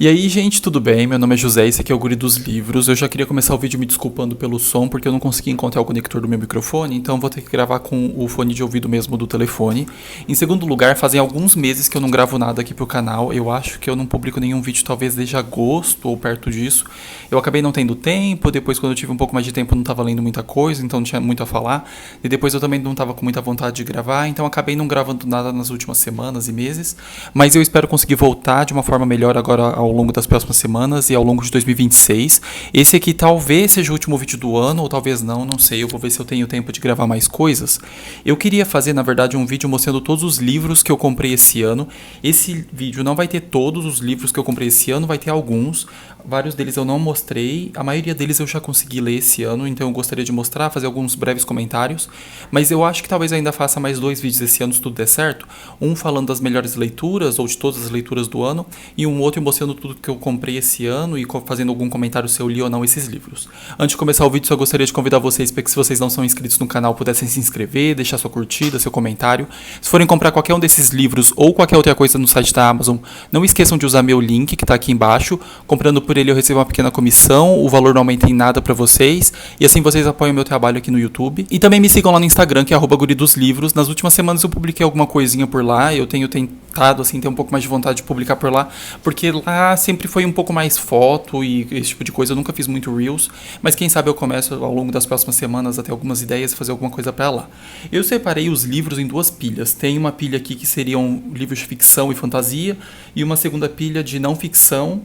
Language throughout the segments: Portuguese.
E aí, gente, tudo bem? Meu nome é José, esse aqui é o Guri dos Livros. Eu já queria começar o vídeo me desculpando pelo som, porque eu não consegui encontrar o conector do meu microfone, então vou ter que gravar com o fone de ouvido mesmo do telefone. Em segundo lugar, fazem alguns meses que eu não gravo nada aqui pro canal. Eu acho que eu não publico nenhum vídeo, talvez desde agosto ou perto disso. Eu acabei não tendo tempo, depois quando eu tive um pouco mais de tempo eu não tava lendo muita coisa, então não tinha muito a falar. E depois eu também não tava com muita vontade de gravar, então acabei não gravando nada nas últimas semanas e meses. Mas eu espero conseguir voltar de uma forma melhor agora ao longo das próximas semanas e ao longo de 2026. Esse aqui talvez seja o último vídeo do ano, ou talvez não sei. Eu vou ver se eu tenho tempo de gravar mais coisas. Eu queria fazer, na verdade, um vídeo mostrando todos os livros que eu comprei esse ano. Esse vídeo não vai ter todos os livros que eu comprei esse ano, vai ter alguns. Vários deles eu não mostrei, a maioria deles eu já consegui ler esse ano, então eu gostaria de mostrar, fazer alguns breves comentários. Mas eu acho que talvez eu ainda faça mais 2 vídeos esse ano, se tudo der certo. Um falando das melhores leituras, ou de todas as leituras do ano, e um outro mostrando tudo que eu comprei esse ano e fazendo algum comentário se eu li ou não esses livros. Antes de começar o vídeo, só gostaria de convidar vocês para que, se vocês não são inscritos no canal, pudessem se inscrever, deixar sua curtida, seu comentário. Se forem comprar qualquer um desses livros ou qualquer outra coisa no site da Amazon, não esqueçam de usar meu link que está aqui embaixo. Comprando por ele eu recebo uma pequena comissão, o valor não aumenta em nada para vocês, e assim vocês apoiam o meu trabalho aqui no YouTube. E também me sigam lá no Instagram, que é @guridosLivros. Nas últimas semanas eu publiquei alguma coisinha por lá, eu tenho tentado assim ter um pouco mais de vontade de publicar por lá, porque lá sempre foi um pouco mais foto e esse tipo de coisa. Eu nunca fiz muito Reels, mas quem sabe eu começo ao longo das próximas semanas a ter algumas ideias e fazer alguma coisa para lá. Eu separei os livros em 2 pilhas. Tem uma pilha aqui que seriam livros de ficção e fantasia, e uma segunda pilha de não ficção,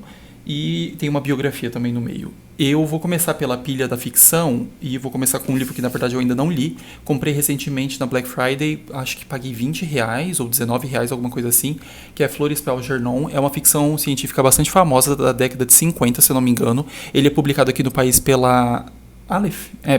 e tem uma biografia também no meio. Eu vou começar pela pilha da ficção, e vou começar com um livro que na verdade eu ainda não li. Comprei recentemente na Black Friday, acho que paguei R$20 ou R$19, alguma coisa assim, que é Florestan Algernon. É uma ficção científica bastante famosa da década de 50, se eu não me engano. Ele é publicado aqui no país pela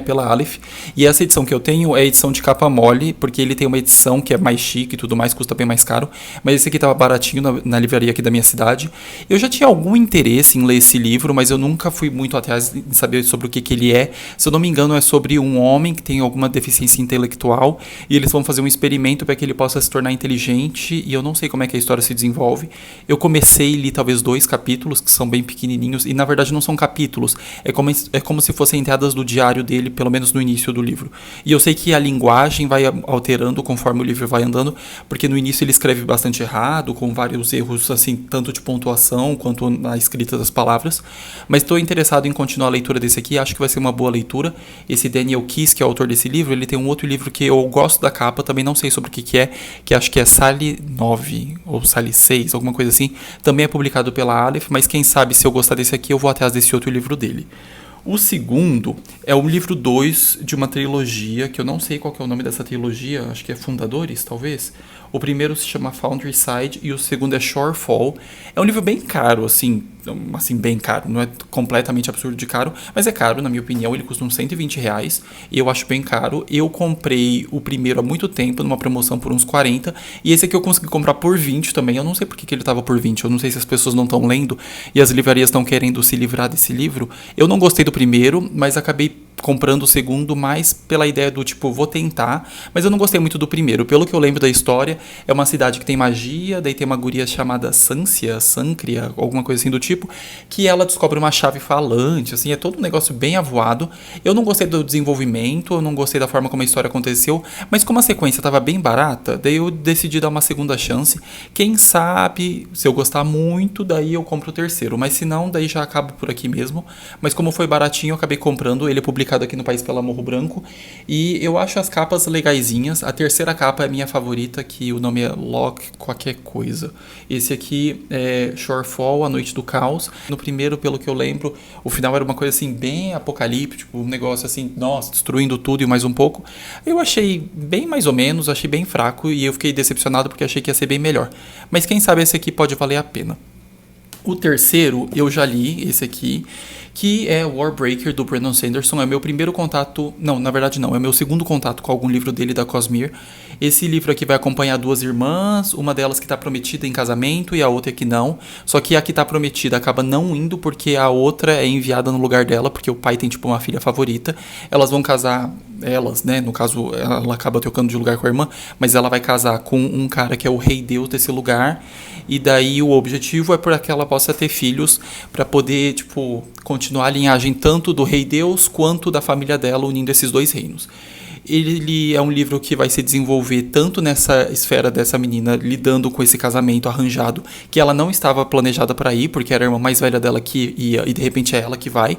pela Aleph. E essa edição que eu tenho é a edição de capa mole, porque ele tem uma edição que é mais chique e tudo mais, custa bem mais caro. Mas esse aqui tava baratinho na livraria aqui da minha cidade. Eu já tinha algum interesse em ler esse livro, mas eu nunca fui muito atrás de saber sobre o que ele é. Se eu não me engano, é sobre um homem que tem alguma deficiência intelectual, e eles vão fazer um experimento para que ele possa se tornar inteligente, e eu não sei como é que a história se desenvolve. Eu comecei e li talvez 2 capítulos, que são bem pequenininhos, e na verdade não são capítulos, é como se fossem entradas do diário dele, pelo menos no início do livro. E eu sei que a linguagem vai alterando conforme o livro vai andando, porque no início ele escreve bastante errado, com vários erros, assim, tanto de pontuação quanto na escrita das palavras. Mas estou interessado em continuar a leitura desse aqui, acho que vai ser uma boa leitura. Esse Daniel Keyes, que é o autor desse livro, ele tem um outro livro que eu gosto da capa, também não sei sobre o que é, que acho que é Sally 9 ou Sally 6, alguma coisa assim. Também é publicado pela Aleph, mas quem sabe, se eu gostar desse aqui, eu vou atrás desse outro livro dele. O segundo é o livro 2 de uma trilogia, que eu não sei qual que é o nome dessa trilogia, acho que é Fundadores, talvez. O primeiro se chama Foundryside e o segundo é Shorefall. É um livro bem caro, assim bem caro, não é completamente absurdo de caro, mas é caro, na minha opinião. Ele custa uns R$120 e eu acho bem caro. Eu comprei o primeiro há muito tempo, numa promoção por uns 40, e esse aqui eu consegui comprar por 20 também. Eu não sei por que ele estava por 20, eu não sei se as pessoas não estão lendo e as livrarias estão querendo se livrar desse livro. Eu não gostei do primeiro, mas acabei comprando o segundo mais pela ideia do tipo, vou tentar, mas eu não gostei muito do primeiro. Pelo que eu lembro da história, é uma cidade que tem magia, daí tem uma guria chamada Sancria, alguma coisa assim do tipo, que ela descobre uma chave falante, assim, é todo um negócio bem avoado. Eu não gostei do desenvolvimento, eu não gostei da forma como a história aconteceu, mas como a sequência estava bem barata, daí eu decidi dar uma segunda chance. Quem sabe, se eu gostar muito, daí eu compro o terceiro, mas se não, daí já acabo por aqui mesmo. Mas como foi baratinho, eu acabei comprando. Ele é publicado aqui no país pela Morro Branco, e eu acho as capas legaisinhas. A terceira capa é a minha favorita, que o nome é Lock qualquer coisa. Esse aqui é Shorefall, A Noite do Caos. No primeiro, pelo que eu lembro, o final era uma coisa assim bem apocalíptico, um negócio assim, nossa, destruindo tudo e mais um pouco. Eu achei bem mais ou menos, achei bem fraco, e eu fiquei decepcionado porque achei que ia ser bem melhor. Mas quem sabe esse aqui pode valer a pena. O terceiro eu já li, esse aqui, que é Warbreaker, do Brandon Sanderson. É meu primeiro contato, não, na verdade não, é meu segundo contato com algum livro dele, da Cosmere. Esse livro aqui vai acompanhar 2 irmãs, uma delas que está prometida em casamento e a outra que não. Só que a que está prometida acaba não indo porque a outra é enviada no lugar dela, porque o pai tem tipo uma filha favorita. Elas vão casar, né, no caso ela acaba trocando de lugar com a irmã, mas ela vai casar com um cara que é o rei deus desse lugar. e daí o objetivo é para que ela possa ter filhos para poder, tipo, continuar a linhagem tanto do rei Deus quanto da família dela, unindo esses dois reinos. Ele é um livro que vai se desenvolver tanto nessa esfera dessa menina lidando com esse casamento arranjado, que ela não estava planejada para ir, porque era a irmã mais velha dela que ia e de repente é ela que vai,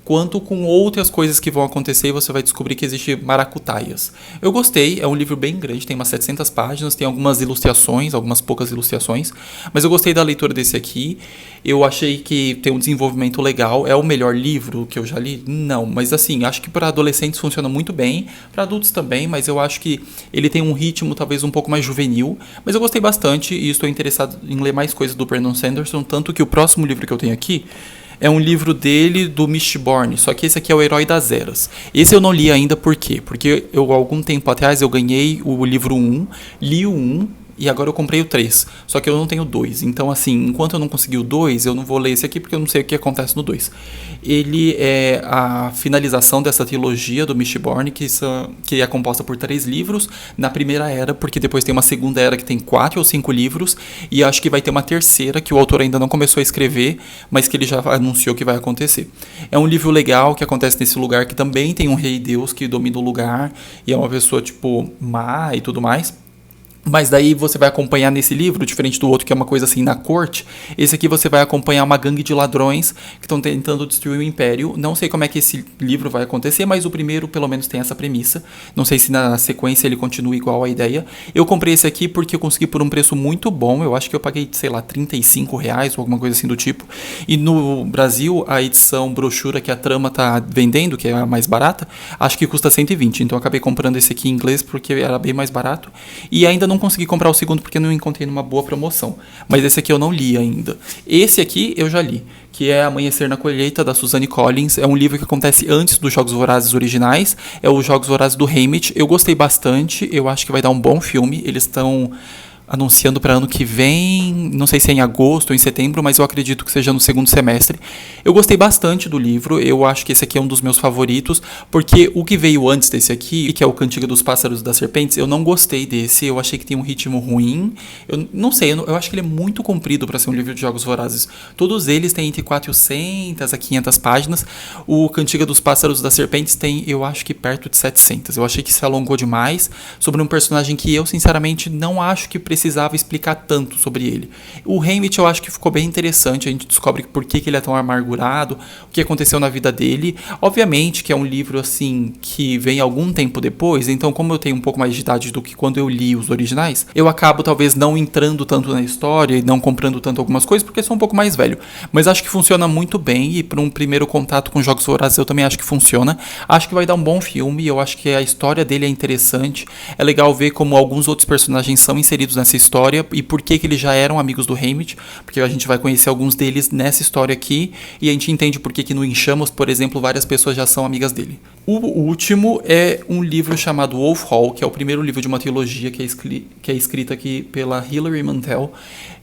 quanto com outras coisas que vão acontecer e você vai descobrir que existe maracutaias. Eu gostei, é um livro bem grande, tem umas 700 páginas, tem algumas ilustrações, algumas poucas ilustrações, mas eu gostei da leitura desse aqui, eu achei que tem um desenvolvimento legal. É o melhor livro que eu já li? Não, mas assim, acho que para adolescentes funciona muito bem, para adultos também, mas eu acho que ele tem um ritmo talvez um pouco mais juvenil, mas eu gostei bastante e estou interessado em ler mais coisas do Brandon Sanderson, tanto que o próximo livro que eu tenho aqui é um livro dele, do Mistborn, só que esse aqui é o Herói das Eras. Esse eu não li ainda, por quê? Porque algum tempo atrás eu ganhei o livro 1, li o 1, e agora eu comprei o 3, só que eu não tenho o 2. Então, assim, enquanto eu não conseguir o 2, eu não vou ler esse aqui porque eu não sei o que acontece no 2. Ele é a finalização dessa trilogia do Mistborn, que é composta por 3 livros na primeira era, porque depois tem uma segunda era que tem 4 ou 5 livros, e acho que vai ter uma terceira que o autor ainda não começou a escrever, mas que ele já anunciou que vai acontecer. É um livro legal que acontece nesse lugar que também tem um rei Deus que domina o lugar, e é uma pessoa, tipo, má e tudo mais. Mas daí você vai acompanhar nesse livro, diferente do outro que é uma coisa assim na corte, esse aqui você vai acompanhar uma gangue de ladrões que estão tentando destruir o império. Não sei como é que esse livro vai acontecer, mas o primeiro pelo menos tem essa premissa. Não sei se na sequência ele continua igual à ideia. Eu comprei esse aqui porque eu consegui por um preço muito bom, eu acho que eu paguei, sei lá, R$ 35 ou alguma coisa assim do tipo. E no Brasil, a edição brochura que a Trama tá vendendo, que é a mais barata, acho que custa 120. Então eu acabei comprando esse aqui em inglês porque era bem mais barato. E ainda não consegui comprar o segundo porque não encontrei numa boa promoção. Mas esse aqui eu não li ainda. Esse aqui eu já li, que é Amanhecer na Colheita, da Suzanne Collins. É um livro que acontece antes dos Jogos Vorazes originais. É os Jogos Vorazes do Haymitch. Eu gostei bastante. Eu acho que vai dar um bom filme. Eles estão anunciando para ano que vem, não sei se é em agosto ou em setembro, mas eu acredito que seja no segundo semestre. Eu gostei bastante do livro, eu acho que esse aqui é um dos meus favoritos, porque o que veio antes desse aqui, que é o Cantiga dos Pássaros e das Serpentes, eu não gostei desse, eu achei que tem um ritmo ruim, eu não sei, eu acho que ele é muito comprido para ser um livro de Jogos Vorazes. Todos eles têm entre 400 a 500 páginas, o Cantiga dos Pássaros e das Serpentes tem, eu acho que perto de 700, eu achei que se alongou demais, sobre um personagem que eu sinceramente não acho que precisava explicar tanto sobre ele. O Haymitch eu acho que ficou bem interessante, a gente descobre por que ele é tão amargurado, o que aconteceu na vida dele. Obviamente que é um livro assim que vem algum tempo depois, então como eu tenho um pouco mais de idade do que quando eu li os originais, eu acabo talvez não entrando tanto na história e não comprando tanto algumas coisas porque sou um pouco mais velho. Mas acho que funciona muito bem e para um primeiro contato com Jogos Vorazes eu também acho que funciona. Acho que vai dar um bom filme, eu acho que a história dele é interessante. É legal ver como alguns outros personagens são inseridos nessa história e por que eles já eram amigos do Haymitch, porque a gente vai conhecer alguns deles nessa história aqui e a gente entende por que no Em Chamas, por exemplo, várias pessoas já são amigas dele. O último é um livro chamado Wolf Hall, que é o primeiro livro de uma trilogia que é escrita aqui pela Hilary Mantel.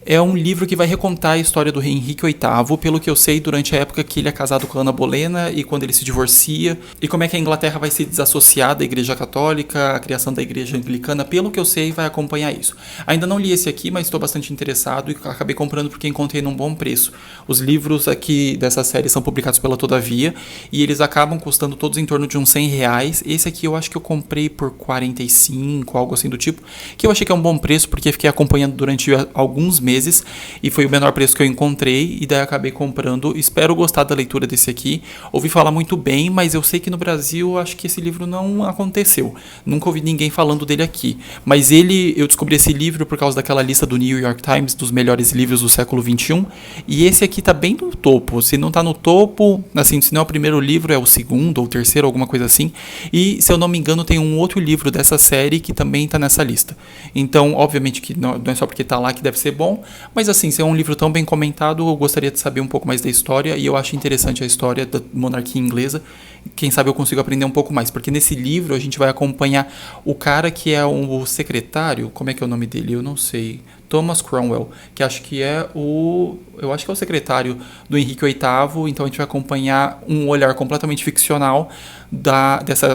É um livro que vai recontar a história do rei Henrique VIII, pelo que eu sei, durante a época que ele é casado com a Ana Bolena e quando ele se divorcia, e como é que a Inglaterra vai se desassociar da Igreja Católica, a criação da Igreja Anglicana, pelo que eu sei, vai acompanhar isso. Ainda não li esse aqui, mas estou bastante interessado e acabei comprando porque encontrei num bom preço. Os livros aqui dessa série são publicados pela Todavia e eles acabam custando todos em torno de uns R$ 100. Esse aqui eu acho que eu comprei por 45, algo assim do tipo, que eu achei que é um bom preço porque fiquei acompanhando durante alguns meses e foi o menor preço que eu encontrei e daí acabei comprando. Espero gostar da leitura desse aqui. Ouvi falar muito bem, mas eu sei que no Brasil acho que esse livro não aconteceu. Nunca ouvi ninguém falando dele aqui. Mas eu descobri esse livro por causa daquela lista do New York Times dos melhores livros do século XXI e esse aqui tá bem no topo. Se não tá no topo, assim, se não é o primeiro livro, é o segundo ou o terceiro, alguma coisa assim. E se eu não me engano tem um outro livro dessa série que também tá nessa lista. Então, obviamente que não é só porque tá lá que deve ser bom, mas assim, se é um livro tão bem comentado, eu gostaria de saber um pouco mais da história e eu acho interessante a história da monarquia inglesa. Quem sabe eu consigo aprender um pouco mais, porque nesse livro a gente vai acompanhar o cara que é o secretário, como é que é o nome dele? Eu não sei. Thomas Cromwell, que acho que é o secretário do Henrique VIII, então a gente vai acompanhar um olhar completamente ficcional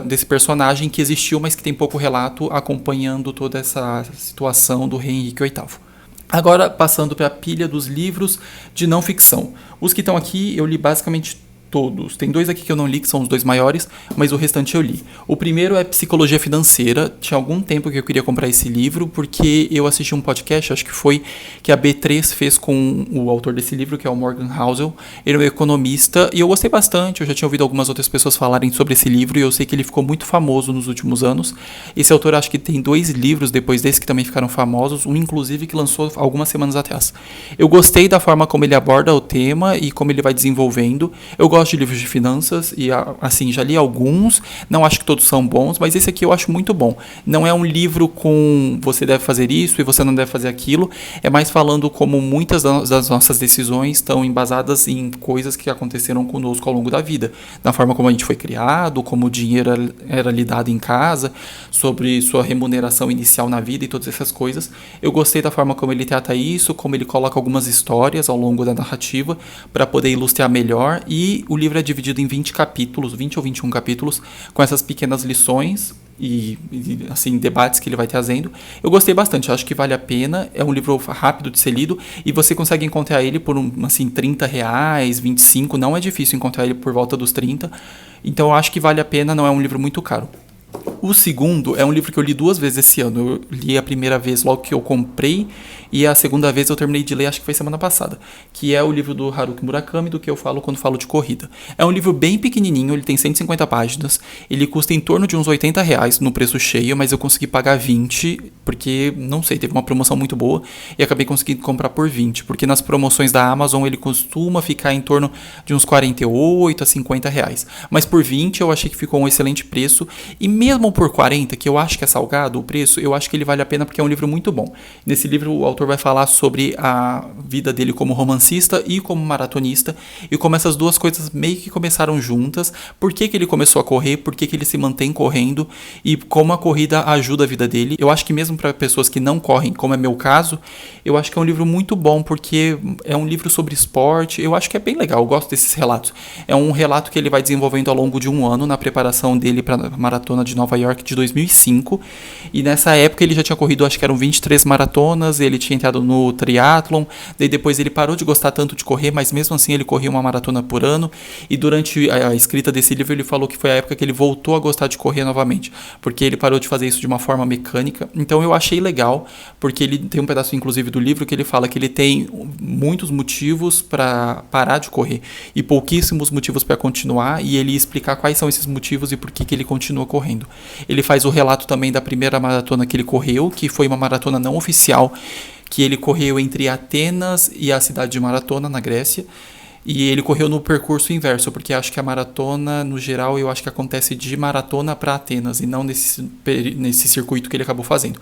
desse personagem que existiu, mas que tem pouco relato acompanhando toda essa situação do rei Henrique VIII. Agora, passando para a pilha dos livros de não ficção. Os que estão aqui, eu li basicamente todos. Tem 2 aqui que eu não li, que são os 2 maiores, mas o restante eu li. O primeiro é Psicologia Financeira. Tinha algum tempo que eu queria comprar esse livro, porque eu assisti um podcast, acho que foi, que a B3 fez com o autor desse livro, que é o Morgan Housel. Ele é um economista, e eu gostei bastante. Eu já tinha ouvido algumas outras pessoas falarem sobre esse livro, e eu sei que ele ficou muito famoso nos últimos anos. Esse autor, acho que tem 2 livros depois desse que também ficaram famosos, um inclusive que lançou algumas semanas atrás. Eu gostei da forma como ele aborda o tema e como ele vai desenvolvendo. Eu gosto de livros de finanças e, assim, já li alguns, não acho que todos são bons, mas esse aqui eu acho muito bom. Não é um livro com você deve fazer isso e você não deve fazer aquilo, é mais falando como muitas das nossas decisões estão embasadas em coisas que aconteceram conosco ao longo da vida, na forma como a gente foi criado, como o dinheiro era lidado em casa, sobre sua remuneração inicial na vida e todas essas coisas. Eu gostei da forma como ele trata isso, como ele coloca algumas histórias ao longo da narrativa para poder ilustrar melhor, e o livro é dividido em 20 capítulos, 20 ou 21 capítulos, com essas pequenas lições e assim, debates que ele vai trazendo. Eu gostei bastante, acho que vale a pena. É um livro rápido de ser lido e você consegue encontrar ele por assim, R$30, 25, não é difícil encontrar ele por volta dos 30. Então eu acho que vale a pena, não é um livro muito caro. O segundo é um livro que eu li 2 vezes esse ano. Eu li a primeira vez logo que eu comprei e a segunda vez eu terminei de ler, acho que foi semana passada, que é o livro do Haruki Murakami, do que eu falo quando falo de corrida. É um livro bem pequenininho, ele tem 150 páginas, ele custa em torno de uns R$80 no preço cheio, mas eu consegui pagar 20, porque, não sei, teve uma promoção muito boa e acabei conseguindo comprar por 20, porque nas promoções da Amazon ele costuma ficar em torno de uns 48 a 50 reais. Mas por 20 eu achei que ficou um excelente preço, e mesmo por 40, que eu acho que é salgado o preço, eu acho que ele vale a pena porque é um livro muito bom. Nesse livro o autor vai falar sobre a vida dele como romancista e como maratonista, e como essas duas coisas meio que começaram juntas, por que ele começou a correr, por que ele se mantém correndo e como a corrida ajuda a vida dele. Eu acho que mesmo para pessoas que não correm, como é meu caso, eu acho que é um livro muito bom, porque é um livro sobre esporte. Eu acho que é bem legal, eu gosto desses relatos. É um relato que ele vai desenvolvendo ao longo de um ano na preparação dele para a maratona de Nova York de 2005, e nessa época ele já tinha corrido, acho que eram 23 maratonas, ele tinha entrado no triatlon, daí depois ele parou de gostar tanto de correr, mas mesmo assim ele corria uma maratona por ano, e durante a escrita desse livro ele falou que foi a época que ele voltou a gostar de correr novamente, porque ele parou de fazer isso de uma forma mecânica. Então eu achei legal, porque ele tem um pedaço inclusive do livro que ele fala que ele tem muitos motivos para parar de correr e pouquíssimos motivos para continuar, e ele explicar quais são esses motivos e por que ele continua correndo. Ele faz o relato também da primeira maratona que ele correu, que foi uma maratona não oficial, que ele correu entre Atenas e a cidade de Maratona, na Grécia, e ele correu no percurso inverso, porque acho que a maratona, no geral, eu acho que acontece de Maratona para Atenas, e não nesse circuito que ele acabou fazendo.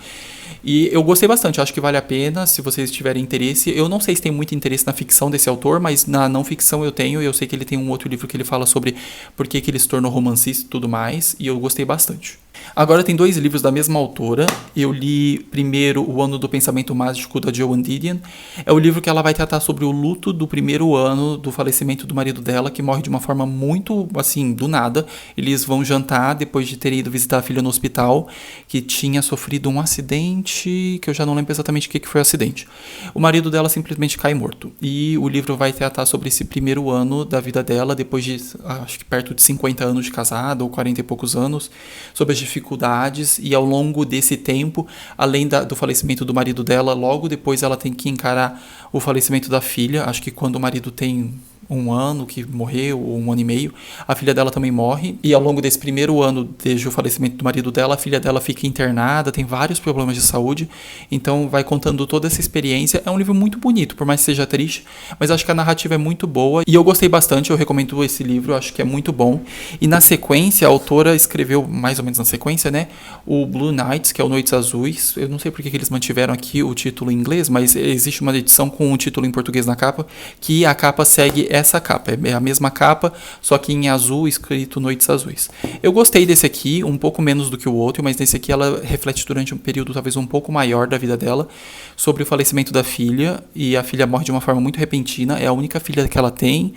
E eu gostei bastante, acho que vale a pena, se vocês tiverem interesse. Eu não sei se tem muito interesse na ficção desse autor, mas na não ficção eu tenho, e eu sei que ele tem um outro livro que ele fala sobre por que ele se tornou romancista e tudo mais, e eu gostei bastante. Agora tem 2 livros da mesma autora. Eu li primeiro O Ano do Pensamento Mágico, da Joan Didion. É o livro que ela vai tratar sobre o luto do primeiro ano do falecimento do marido dela, que morre de uma forma muito, assim, do nada. Eles vão jantar depois de terem ido visitar a filha no hospital, que tinha sofrido um acidente, que eu já não lembro exatamente o que foi o acidente. O marido dela simplesmente cai morto. E o livro vai tratar sobre esse primeiro ano da vida dela, depois de, acho que perto de 50 anos de casada, ou 40 e poucos anos, sobre as dificuldades, e ao longo desse tempo, além do falecimento do marido dela, logo depois ela tem que encarar o falecimento da filha. Acho que quando o marido tem 1 ano que morreu, ou 1 ano e meio, a filha dela também morre, e ao longo desse primeiro ano, desde o falecimento do marido dela, a filha dela fica internada, tem vários problemas de saúde, então vai contando toda essa experiência. É um livro muito bonito, por mais que seja triste, mas acho que a narrativa é muito boa, e eu gostei bastante, eu recomendo esse livro, acho que é muito bom. E na sequência, a autora escreveu, mais ou menos na sequência, né, o Blue Nights, que é o Noites Azuis. Eu não sei porque que eles mantiveram aqui o título em inglês, mas existe uma edição com o título em português na capa, que a capa segue essa capa, é a mesma capa, só que em azul, escrito Noites Azuis. Eu gostei desse aqui, um pouco menos do que o outro, mas nesse aqui ela reflete durante um período talvez um pouco maior da vida dela, sobre o falecimento da filha, e a filha morre de uma forma muito repentina, é a única filha que ela tem,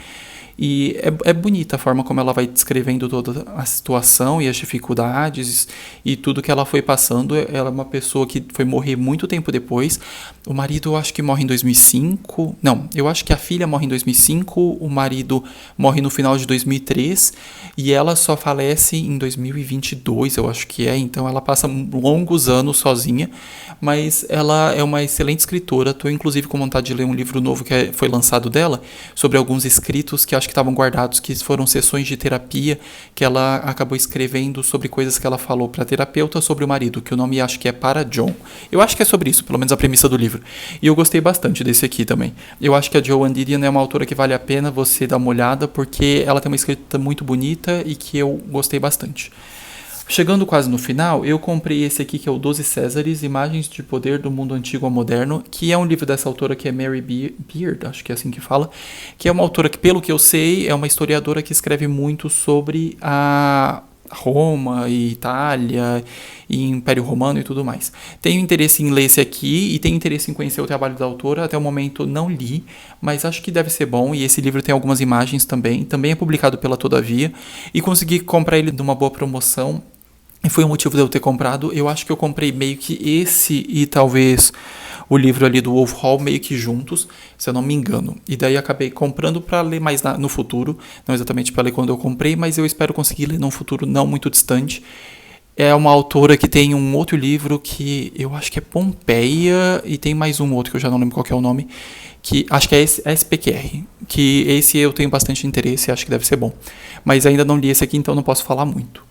E é bonita a forma como ela vai descrevendo toda a situação e as dificuldades e tudo que ela foi passando. Ela é uma pessoa que foi morrer muito tempo depois. O marido eu acho que morre em 2005. Não, eu acho que a filha morre em 2005, o marido morre no final de 2003 e ela só falece em 2022, eu acho que é. Então ela passa longos anos sozinha, mas ela é uma excelente escritora. Estou inclusive com vontade de ler um livro novo que foi lançado dela, sobre alguns escritos que acho que estavam guardados, que foram sessões de terapia que ela acabou escrevendo sobre coisas que ela falou para terapeuta sobre o marido, que o nome acho que é Para John. Eu acho que é sobre isso, pelo menos a premissa do livro. E eu gostei bastante desse aqui também. Eu acho que a Joanne Didion é uma autora que vale a pena você dar uma olhada, porque ela tem uma escrita muito bonita e que eu gostei bastante. Chegando quase no final, eu comprei esse aqui que é o 12 Césares, Imagens de Poder do Mundo Antigo ao Moderno, que é um livro dessa autora que é Mary Beard, acho que é assim que fala, que é uma autora que, pelo que eu sei, é uma historiadora que escreve muito sobre a Roma e Itália e Império Romano e tudo mais. Tenho interesse em ler esse aqui e tenho interesse em conhecer o trabalho da autora. Até o momento não li, mas acho que deve ser bom. E esse livro tem algumas imagens também. Também é publicado pela Todavia e consegui comprar ele numa boa promoção. E foi o motivo de eu ter comprado. Eu acho que eu comprei meio que esse e talvez o livro ali do Wolf Hall meio que juntos, se eu não me engano. E daí acabei comprando para ler mais no futuro. Não exatamente para ler quando eu comprei, mas eu espero conseguir ler num futuro não muito distante. É uma autora que tem um outro livro que eu acho que é Pompeia e tem mais um outro que eu já não lembro qual que é o nome, que acho que é SPQR, que esse eu tenho bastante interesse e acho que deve ser bom. Mas ainda não li esse aqui, então não posso falar muito.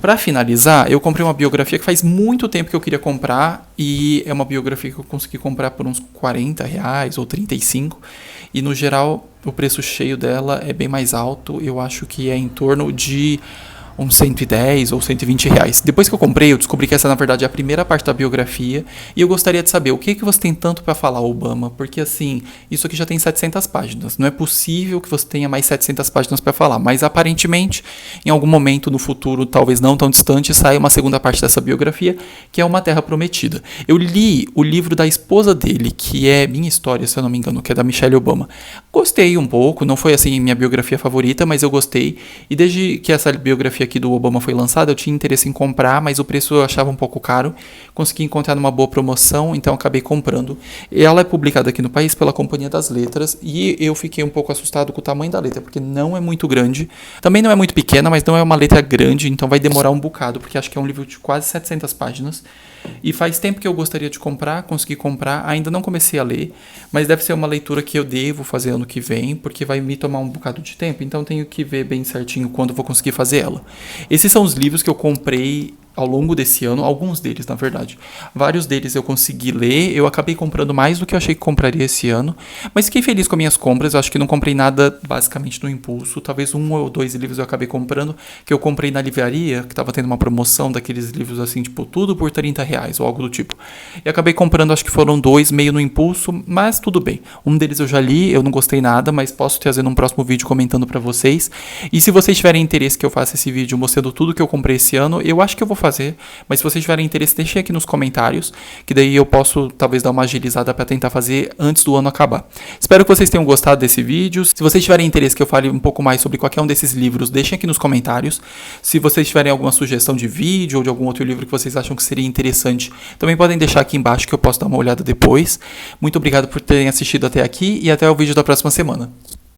Para finalizar, eu comprei uma biografia que faz muito tempo que eu queria comprar e é uma biografia que eu consegui comprar por uns R$40 ou 35 e no geral o preço cheio dela é bem mais alto, eu acho que é em torno de uns 110 ou 120 reais. Depois que eu comprei, eu descobri que essa na verdade é a primeira parte da biografia e eu gostaria de saber o que você tem tanto para falar, Obama, porque assim, isso aqui já tem 700 páginas, não é possível que você tenha mais 700 páginas para falar, mas aparentemente, em algum momento no futuro, talvez não tão distante, sai uma segunda parte dessa biografia, que é Uma Terra Prometida. Eu li o livro da esposa dele, que é Minha História, se eu não me engano, que é da Michelle Obama. Gostei um pouco, não foi assim minha biografia favorita, mas eu gostei, e desde que essa biografia aqui do Obama foi lançada, eu tinha interesse em comprar, mas o preço eu achava um pouco caro. Consegui encontrar numa boa promoção, então acabei comprando. Ela é publicada aqui no país pela Companhia das Letras e eu fiquei um pouco assustado com o tamanho da letra, porque não é muito grande. Também não é muito pequena, mas não é uma letra grande, então vai demorar um bocado, porque acho que é um livro de quase 700 páginas. E faz tempo que eu gostaria de comprar, consegui comprar, ainda não comecei a ler, mas deve ser uma leitura que eu devo fazer ano que vem, porque vai me tomar um bocado de tempo, então tenho que ver bem certinho quando vou conseguir fazer ela. Esses são os livros que eu comprei ao longo desse ano, alguns deles, na verdade. Vários deles eu consegui ler, eu acabei comprando mais do que eu achei que compraria esse ano, mas fiquei feliz com as minhas compras, eu acho que não comprei nada basicamente no impulso, talvez 1 ou 2 livros eu acabei comprando, que eu comprei na livraria, que estava tendo uma promoção daqueles livros assim, tipo, tudo por R$30 ou algo do tipo. E acabei comprando, acho que foram 2, meio no impulso, mas tudo bem. Um deles eu já li, eu não gostei nada, mas posso trazer num próximo vídeo comentando pra vocês. E se vocês tiverem interesse que eu faça esse vídeo mostrando tudo que eu comprei esse ano, eu acho que eu vou fazer, mas se vocês tiverem interesse, deixem aqui nos comentários, que daí eu posso talvez dar uma agilizada para tentar fazer antes do ano acabar. Espero que vocês tenham gostado desse vídeo. Se vocês tiverem interesse que eu fale um pouco mais sobre qualquer um desses livros, deixem aqui nos comentários. Se vocês tiverem alguma sugestão de vídeo ou de algum outro livro que vocês acham que seria interessante, também podem deixar aqui embaixo que eu posso dar uma olhada depois. Muito obrigado por terem assistido até aqui e até o vídeo da próxima semana.